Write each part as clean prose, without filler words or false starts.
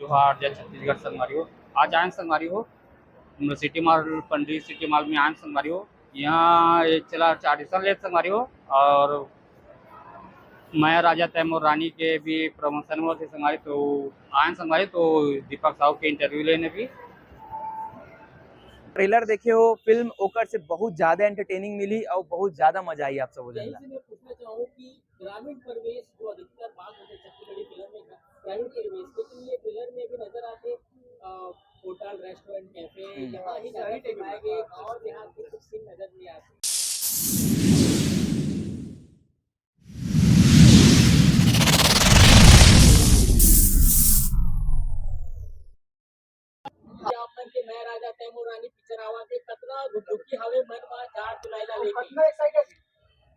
जोहार जय छत्तीसगढ़ संगवारी हो। आज आयन संगवारी हो सिटी मॉल पंडित सिटी मॉल में आयन संगवारी हो। यहाँ एक चला चारिसन ले संगवारी हो और मैं राजा तैमूर रानी के भी प्रमोशन हुआ थे संगवारी तो आयन संगवारी तो दीपक साहू के इंटरव्यू लेने भी। ट्रेलर देखे हो फिल्म ओकर से बहुत ज्यादा एंटरटेनिंग मिली और बहुत ज्यादा मजा आई आप सबको जानना। मैं पूछना चाहूँ कि ग्रामीण परिवेश जो अधिकतर बात होते छत्तीसगढ़ी फिल्म में ग्रामीण परिवेश, लेकिन ये फिल्म में भी नजर आते होटल रेस्टोरेंट कैफे यहाँ ही ज्यादा दिखाए गए और देहात के कुछ सीन नजर नहीं आते। अपन के मैं राजा तैमूर रानी पिक्चर आवा के कतना दुखी हवे मन में झाड़ चुलाइला लेके।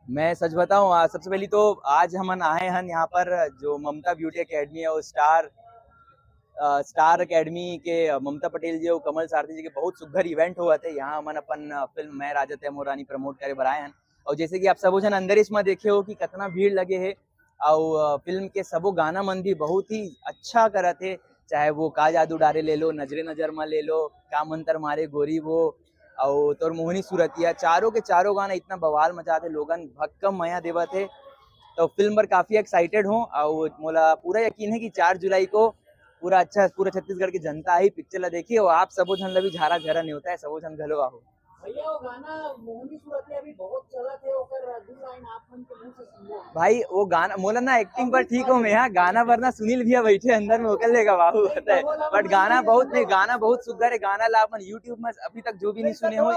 मैं सच बताऊं सबसे पहले तो आज हम आए हैं यहाँ पर जो ममता ब्यूटी एकेडमी है वो स्टार एकेडमी के ममता पटेल जी और कमल सारथी जी के बहुत सुघर इवेंट हुआ थे। यहाँ हम अपन फिल्म मैं राजा तैमूर रानी प्रमोट करे बनाए हैं और जैसे कि आप सबो जन अंदर इसमें देखे हो कि कितना भीड़ लगे है और फिल्म के सबो गाना मन भी बहुत ही अच्छा करा थे, चाहे वो का जादू डारे ले लो, नजरे नजर में ले लो, का मंतर मारे गोरी वो और तोर मोहनी सूरतिया, चारों के चारों गाना इतना बवाल मचाते लोगन भक्कम मया देवा थे। तो फिल्म पर काफी एक्साइटेड हूँ और मोला पूरा यकीन है कि 4 जुलाई को पूरा छत्तीसगढ़ की जनता ही पिक्चर ला देखी और आप सबो झन ला भी झारा झरा नहीं होता है, सबो झन घलो आहो। भैया वो गाना मोहनी सूरतिया भी बहुत चला थे ओकर दू लाइन आप मन के मुंह से सुनो भाई वो गाना मोला ना एक्टिंग पर ठीक हो मैं यहाँ गाना वरना सुनील भैया बैठे अंदर में होकर लेगा बाबू होता है, बट गाना बहुत सुगर है। गाना ला अपन यूट्यूब में अभी तक जो भी नहीं सुने हो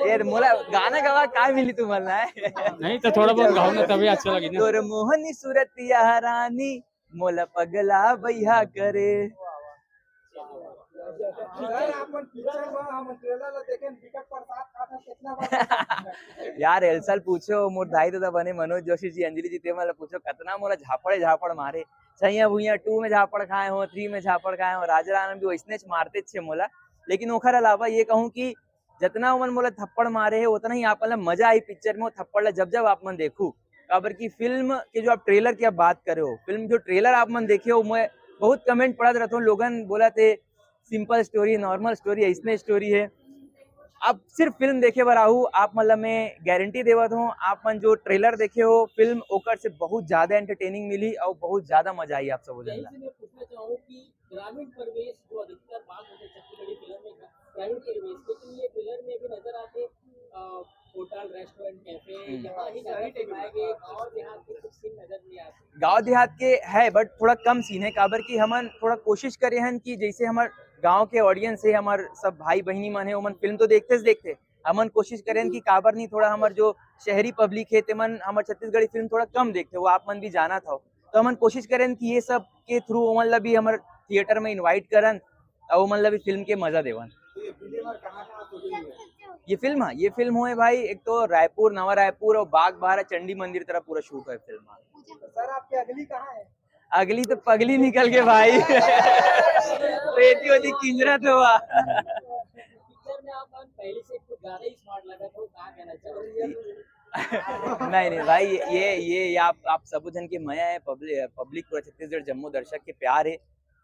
यार मोला गाना गवा काय मिली तू मरना है नहीं तो थोड़ा बहुत गाओ ना तभी अच्छा लगी ना। तोर मोहनी सूरतिया रानी मोला पगला भैया करे। यार एलसल पूछो मोर दाई दादा बने मनोज जोशी जी अंजलि जी ते मला पूछो कितना मोला झापड़ मारे छैया भुइया 2 में झापड़ खाए हो 3 में झापड़ खाए हो राजा राम भी वैसने मारते छे मोला। लेकिन ओखर अलावा ये कहूँ कि जितना मन मोला थप्पड़ मारे है उतना ही आप मजा आई पिक्चर में थप्पड़ ला जब आप मन देखू काबर की फिल्म के जो आप ट्रेलर की आप बात करे हो, फिल्म जो ट्रेलर आप मन देखे हो मैं बहुत कमेंट पढ़त रहता हूँ, लोगन बोला थे सिंपल स्टोरी नॉर्मल स्टोरी ऐसने स्टोरी है। अब सिर्फ फिल्म देखे बर आहू आप मतलब मैं गारंटी देवत हूँ आप मन जो ट्रेलर देखे हो फिल्म ओकर से बहुत ज्यादा एंटरटेनिंग मिली और बहुत ज्यादा मजा आई आप सबको जानना। मैं पूछना चाहूँ कि ग्रामीण परिवेश जो अधिकतर बात होते छत्तीसगढ़ी फिल्म में ग्रामीण परिवेश, लेकिन ये फिल्म में भी नजर आते होटल रेस्टोरेंट कैफे यहाँ ही ज्यादा दिखाए गए और देहात के कुछ सीन नजर नहीं आते। गांव देहात के है बट थोड़ा कम सीन है काबर की हमन थोड़ा कोशिश करे हैं कि जैसे हमार गांव के ऑडियंस है हमार सब भाई बहनी मन है ओमन फिल्म तो देखते हमन कोशिश करें कि काबर नहीं थोड़ा हमार जो शहरी पब्लिक है तेमन हमार छत्तीसगढ़ी फिल्म थोड़ा कम देखते वो आप मन भी जाना था, तो हमन कोशिश करें कि ये सब के थ्रू ओमन ला भी हमार थिएटर में इनवाइट करन और ओमन ला भी फिल्म के मजा देवन। ये फिल्म हुए भाई एक तो रायपुर नवा रायपुर और बाग बाहर चंडी मंदिर तरफ पूरा शूट है फिल्म। सर आपकी अगली कहाँ है? अगली तो पगली निकल के भाई रेती होती किंजरा तो हुआ पिक्चर में आप पहले से कुछ ज्यादा ही स्मार्ट लगा तो कहाँ कहना चाहोगे? नहीं भाई ये आप सब जन के मया है पब्लिक पूरा छत्तीसगढ़ जम्मू दर्शक के प्यार है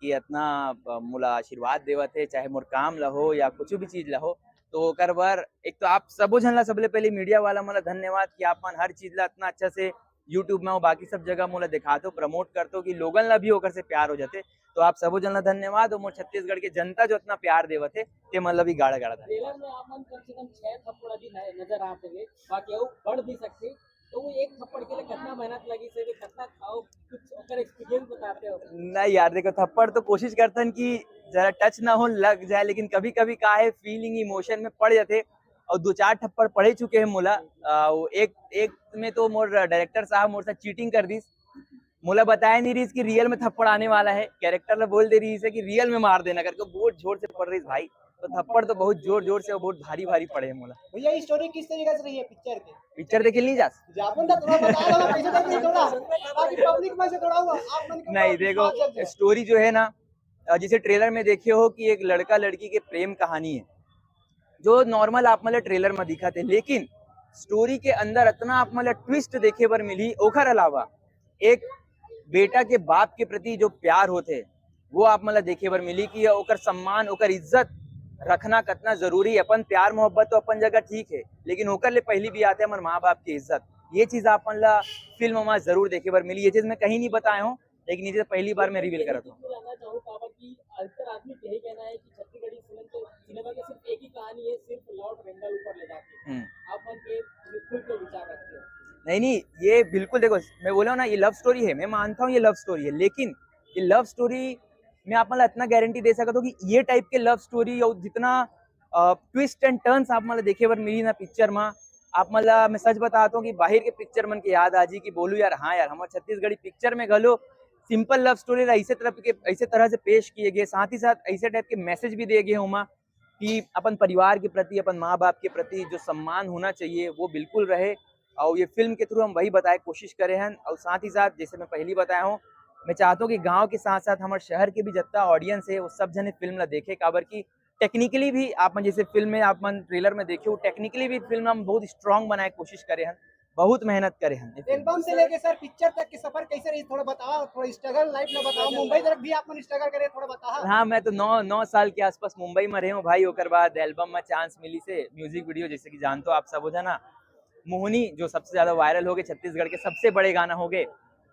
कि इतना मोला आशीर्वाद देवत है, चाहे मोर काम लहो या कुछ भी चीज लहो तो कर बार एक तो आप सबो झन ला सबले पहले मीडिया वाला मोला धन्यवाद कि आप मन हर चीज ला इतना अच्छा से यूट्यूब में और बाकी सब जगह मोला दिखा दो प्रमोट कर दो कि लोगन ला भी होकर से प्यार हो जाते, तो आप सबो जन ला धन्यवाद और मोर छत्तीसगढ़ के जनता जो इतना प्यार देवत है ते मन ला भी गाड़ा ट्रेलर में आप मन कम से कम 6 थप्पड़ अभी नजर आते हुए बाकी वो बढ़ भी सकते, तो वो एक थप्पड़ के लिए कितना मेहनत लगी से कितना खाओ कुछ ओकर एक्सपीरियंस बताते हो? नहीं यार देखो थप्पड़ तो कोशिश करते हैं कि जरा टच ना हो लग जाए, लेकिन कभी कभी का है फीलिंग इमोशन में पड़ जाते और 2-4 थप्पड़ पड़े चुके हैं मोला। एक में तो मोर डायरेक्टर साहब मोर साथ चीटिंग कर दी, मोला बताया नहीं रही कि रियल में थप्पड़ आने वाला है, कैरेक्टर ने बोल दे रही है कि रियल में मार देना करके बहुत जोर से पड़ रही भाई, तो थप्पड़ तो बहुत जोर से और बहुत भारी पड़े है मोला। भैया ये स्टोरी किस तरीके से रही है पिक्चर की? पिक्चर देखे नहीं जा जापन तो थोड़ा बता दो पैसे तक नहीं थोड़ा बाकी पब्लिक में से थोड़ा हुआ आप मन नहीं देखो स्टोरी जो है ना जिसे ट्रेलर में देखे हो कि एक लड़का लड़की के प्रेम कहानी है जो नॉर्मल आप मतलब ट्रेलर में दिखा थे, लेकिन स्टोरी के अंदर इतना आप मतलब ट्विस्ट देखे बर मिली। ओखर अलावा एक बेटा के बाप के प्रति जो प्यार होते वो आप मतलब देखे बर मिली कि ओकर सम्मान ओकर इज्जत रखना कितना जरूरी है। अपन प्यार मोहब्बत तो अपन जगह ठीक है, लेकिन ओकर ले पहली भी आते हैं हमारे माँ बाप की इज्जत। ये चीज अपन ला फिल्म में जरूर देखे बर मिली। ये चीज मैं कहीं नहीं बताया हूँ, लेकिन ये चीज पहली बार मैं रिवील करा था। जानना चाहूँ पापा कि अधिकतर आदमी यही कहना है कि छत्तीसगढ़ी सिनेमा की सिर्फ एक ही कहानी है, सिर्फ लॉर्ड रेंगल ऊपर ले जाके। आप मन के बिल्कुल के विचार रखते हो? नहीं नहीं, ये बिल्कुल देखो, मैं बोला हूं ना ये लव स्टोरी है, मैं मानता हूँ ये लव स्टोरी है, लेकिन ये लव स्टोरी मैं आप मतलब इतना गारंटी दे सकता हूँ कि ये टाइप के लव स्टोरी और जितना ट्विस्ट एंड टर्न्स आप मतलब देखे बर मिली ना पिक्चर में, आप मतलब मैं सच बताता हूँ कि बाहर के पिक्चर मन के याद आ जी कि बोलू यार हाँ यार हमारे छत्तीसगढ़ी पिक्चर में गलो सिंपल लव स्टोरी ऐसे तरह से पेश किए गए, साथ ही साथ ऐसे टाइप के मैसेज भी दिए गए हुआ कि अपन परिवार के प्रति अपन माँ बाप के प्रति जो सम्मान होना चाहिए वो बिल्कुल रहे। और ये फिल्म के थ्रू हम वही बताए कोशिश करे हैं। और साथ ही साथ जैसे मैं पहली बताया हूँ, मैं चाहता हूँ कि गांव के साथ साथ हमारे शहर के भी जितना ऑडियंस है वो सब जने फिल्म ला देखे, काबर की टेक्निकली भी आप जैसे फिल्म में आप ट्रेलर में देखे, टेक्निकली भी फिल्म हम बहुत स्ट्रांग बनाए कोशिश करे हैं, बहुत मेहनत करे हैं। एल्बम से लेके सर पिक्चर तक के सफर कैसे रही, थोड़ा बताओ, थोड़ा स्ट्रगल लाइफ में बताओ। मुंबई तरफ भी आप स्ट्रगल करे, थोड़ा बताओ। हाँ, मैं तो 9 साल के आसपास मुंबई में रहे हूँ भाई। ओकर बाद एल्बम में चांस मिली से म्यूजिक वीडियो, जैसे कि जानते हो आप सब हो जाना, मोहनी जो सबसे ज्यादा वायरल हो गए, छत्तीसगढ़ के सबसे बड़े गाना हो गए।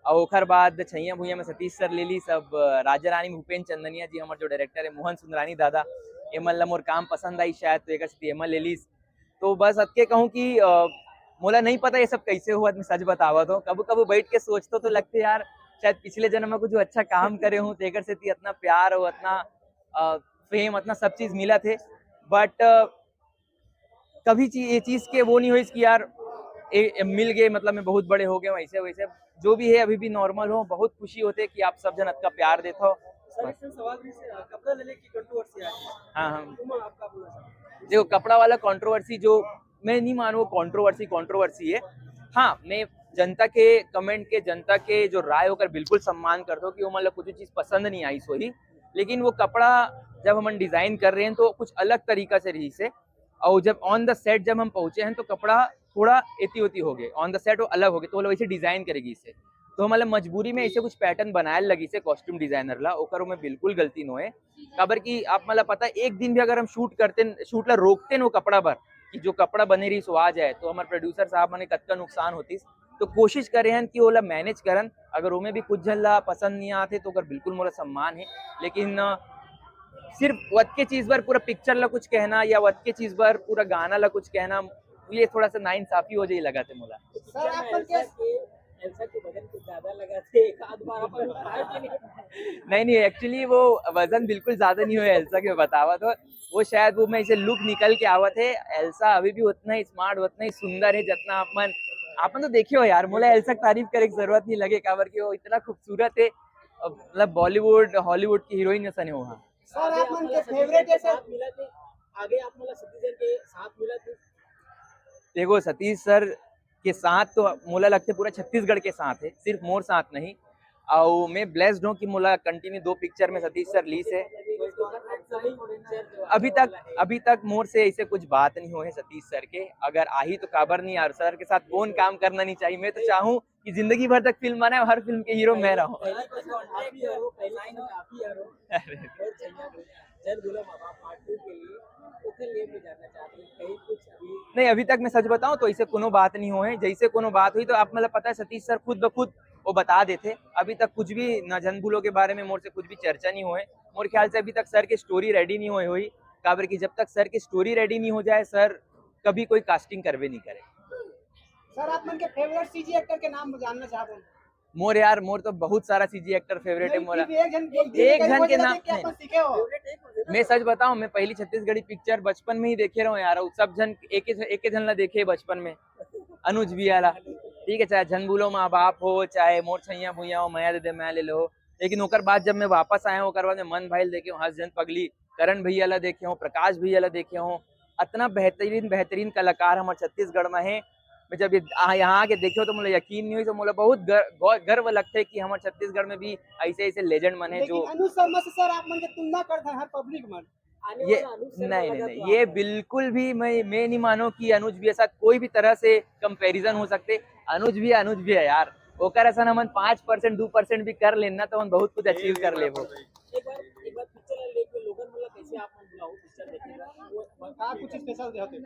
और ओकर बाद छैया भुइया में सतीश सर ले ली, सब राजा रानी भूपेन चंदनिया जी हमारे जो डायरेक्टर है, मोहन सुंदरानी दादा, एमल ला मोर काम पसंद आई शायद तो एक एमल ले ली। तो बस अतके कहूँ कि मोला नहीं पता ये सब कैसे हुआ, मैं सच बतावा तो कभी कभी बैठ के सोचता तो लगते यार शायद पिछले जन्म में कुछ अच्छा काम करे हूँ, तेकर से इतना प्यार और इतना फेम इतना सब चीज मिला थे। बट कभी ये चीज के वो नहीं हुई कि यार मिल गए मतलब मैं बहुत बड़े हो गए, वैसे वैसे जो भी है अभी भी नॉर्मल हो। बहुत खुशी होते कि आप सब जन का प्यार देता हो। सवाल कपड़ा लेने की कंट्रोवर्सी आई है। हाँ हाँ, आपका बोला देखो कपड़ा वाला कंट्रोवर्सी जो मैं नहीं मानू कंट्रोवर्सी है। हाँ, मैं जनता के कमेंट के, जनता के जो राय होकर बिल्कुल सम्मान करता हूँ कि वो मतलब कुछ चीज पसंद नहीं आई सो ही, लेकिन वो कपड़ा जब हम डिजाइन कर रहे हैं तो कुछ अलग तरीका से रही से, और जब ऑन द सेट जब हम पहुंचे हैं तो कपड़ा थोड़ा एती हो गए, ऑन द सेट वो अलग हो गए, तो वो वैसे डिजाइन करेगी इसे, तो मतलब मजबूरी में ऐसे कुछ पैटर्न बनाए लगी से कॉस्ट्यूम डिजाइनर ला, ओकर में बिल्कुल गलती नो है। काबर की आप मतलब पता एक दिन भी अगर हम शूट ला रोकते न वो कपड़ा पर कि जो कपड़ा बने रही सो आ जाए, तो हमारे प्रोड्यूसर साहब ने कत्का नुकसान होती, तो कोशिश करे हैं कि ओला मैनेज करन। अगर उमें भी कुछ जन ला पसंद नहीं आते तो अगर बिल्कुल मोला सम्मान है, लेकिन सिर्फ वत के चीज पर पूरा पिक्चर ला कुछ कहना या वत के चीज पर पूरा गाना ला कुछ कहना, ये थोड़ा सा नाइंसाफी हो जाए लगा थे मोला। सर आपन के एल्सा के वजन कुछ ज्यादा लगा थे, एक आध बार अपन नहीं एक्चुअली वो वजन बिल्कुल ज्यादा नहीं हुआ एल्सा के बतावा तो, वो शायद वो मैं इसे लुक निकल के आवत है। एल्सा अभी भी उतना ही स्मार्ट उतना ही सुंदर है जितना आपन तो देखे हो यार। मोला एल्सा की तारीफ करे की जरूरत नहीं लगे, काबर की वो इतना खूबसूरत है, मतलब बॉलीवुड हॉलीवुड की हीरोइन जैसा नहीं हुआ। सर आपन के फेवरेट है सर, मिला थे आगे आप मतलब सतीश के साथ मिला थे। देखो सतीश सर के साथ तो मोला लगते पूरा छत्तीसगढ़ के साथ है, सिर्फ मोर साथ नहीं। और मैं ब्लेस्ड हूँ कि मोला कंटिन्यू 2 पिक्चर में सतीश सर ली से। अभी तक मोर से ऐसे कुछ बात नहीं हुए सतीश सर के, अगर आई तो काबर नहीं यार, सर के साथ कौन काम करना नहीं चाहिए। मैं तो चाहूँ कि जिंदगी भर तक फिल्म बनाए, हर फिल्म के हीरो मैं रहूं। नहीं अभी तक मैं सच बताऊं तो ऐसे कोनो बात नहीं हुए, जैसे कोनो बात हुई तो आप मतलब पता है सतीश सर खुद ब खुद वो बता देते। अभी तक कुछ भी न जनबुलों के बारे में मोर से कुछ भी चर्चा नहीं हुए। मोर ख्याल से अभी तक सर की स्टोरी रेडी नहीं हुई, काबर की जब तक सर की स्टोरी रेडी नहीं हो जाए सर कभी कोई कास्टिंग करवे नहीं करे। सर आप मन के फेवरेट सीजी एक्टर के नाम जानना चाहते हैं। मोर यार मोर तो बहुत सारा सीजी एक्टर फेवरेट है मोरा, एक जन के नाम नहीं सीखे हो। मैं सच बताऊं, मैं पहली छत्तीसगढ़ी पिक्चर बचपन में ही देखे रहा हूँ यार। सब जन एक जन ला देखे बचपन में, अनुज बियाला, ठीक है, चाहे झन बोलो माँ बाप हो, चाहे मोर छैया भुइया हो, माया दे दे मैं ले लो। लेकिन ओकर बाद जब मैं वापस आया हूँ, ओकर बाद मैं मन भाईल देखे हूँ, हंस जन पगली, करण भैया ला देखे हूँ, प्रकाश भैया ला देखे हूँ। इतना बेहतरीन कलाकार हमारे छत्तीसगढ़ में है। मैं जब यहाँ आके देखे तो मुझे यकीन नहीं हुई, तो मुझे बहुत गर्व लगता है कि हमारे छत्तीसगढ़ में भी ऐसे लेजेंड मन है जो अनुज शर्मा से सर आप मन के तुलना करते हैं हर पब्लिक मन। ये नहीं ये बिल्कुल भी मैं नहीं मानो कि अनुज भी ऐसा कोई भी तरह से कंपैरिजन हो सकते। अनुज भी है यार, ओकर ऐसा हमन 5% 2% भी कर लेना तो हम बहुत कुछ अचीव कर ले। वो एक बार पिक्चर लेके लोगन मतलब कैसे आप मन बुलाओ पिक्चर देखेगा वो का कुछ स्पेशल होते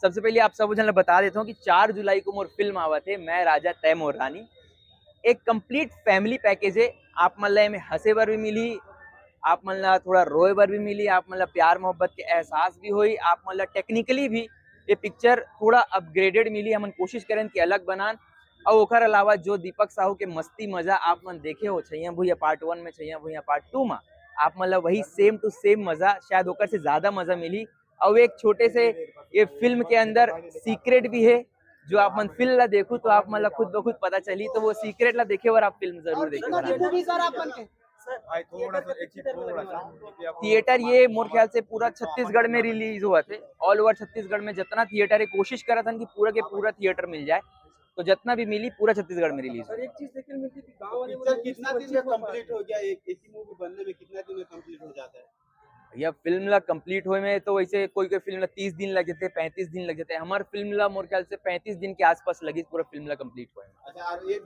सबसे पहले आप सब जन बता देता हूँ कि 4 जुलाई को मोर फिल्म आवा थे मैं राजा तय मोर रानी। एक कंप्लीट फैमिली पैकेज है। आप मतलब में हंसे बर भी मिली, आप मतलब थोड़ा रोए बर भी मिली, आप मतलब प्यार मोहब्बत के एहसास भी हुई, आप मतलब टेक्निकली भी ये पिक्चर थोड़ा अपग्रेडेड मिली। हम कोशिश करें कि अलग बनान और ओकर अलावा जो दीपक साहू के मस्ती मजा आप मन देखे हो छैया भुइया पार्ट 1 में छैया भुइया पार्ट 2 में, आप मतलब वही सेम टू सेम मजा शायद ओकर से ज्यादा मजा मिली। और एक छोटे से ये फिल्म के अंदर सीक्रेट भी है जो आप मन फिल्म ला देखो तो आप मतलब खुद ब खुद पता चली, तो वो सीक्रेट ला देखे और आप फिल्म जरूर देखिए। मूवी सर आप बन के थिएटर ये मोर ख्याल से पूरा छत्तीसगढ़ में रिलीज हुआ थे। ऑल ओवर छत्तीसगढ़ में जितना थिएटर है कोशिश करा था कि पूरा के पूरा थिएटर मिल जाए, तो जितना भी मिली पूरा छत्तीसगढ़ में रिलीज। एक चीज देखने में मिलती है कि गांव वाले पिक्चर कितना दिन में कंप्लीट हो गया? एक ही मूवी बनने में कितना दिन में कंप्लीट हो जाता है? भैया फिल्म ला कंप्लीट होए में तो वैसे कोई कोई फिल्म ला 30 दिन लग जाते, 35 दिन लग जाते। हमारे फिल्म ला मोर ख्याल से 35 दिन के आसपास लगी पूरा फिल्म ला कंप्लीट हुए। अच्छा, और एक